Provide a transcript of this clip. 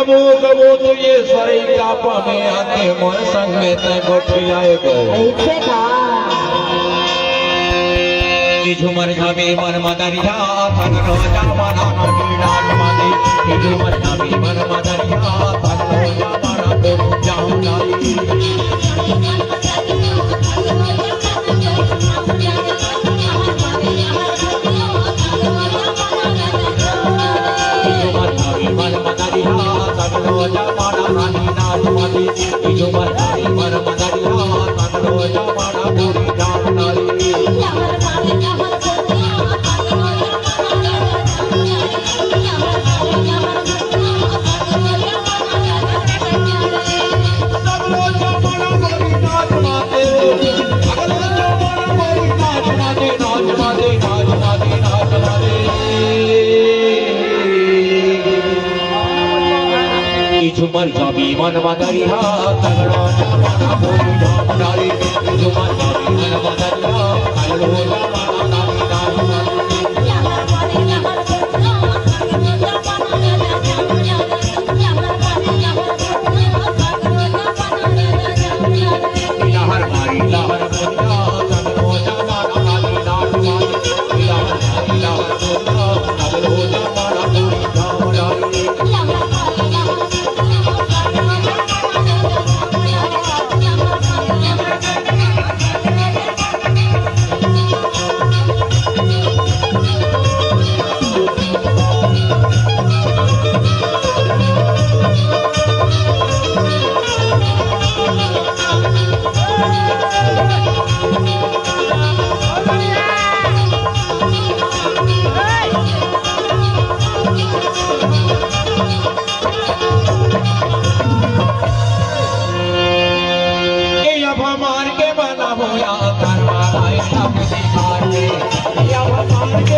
कबो कबो तो ये सरी कापा में आके मोर संग में ते गोठी आए गए ऐसे का झुमर झाबे मन मदरिया थन रोजा मना नीलाज मादे झुमर झाबे मन मदरिया थन रोजा मना को जाऊं लाई झुमर झाबे मन मदरिया थन रोजा मना नीलाज मादे झुमर झाबे मन मदरिया थन रोजा मना को जाऊं लाई झुमर झाबी मन मदरिया तगड़ा जमाना बोली धाम डाली झुमर झाबी मन मदरिया तगड़ो जमाना लहर मारी लहर मोतिया तगड़ो जमाना नाच मारी लहर मोतिया तगड़ो जमाना बोली धाम डाली मार के बना हुआ करवा लाए अपनी मार के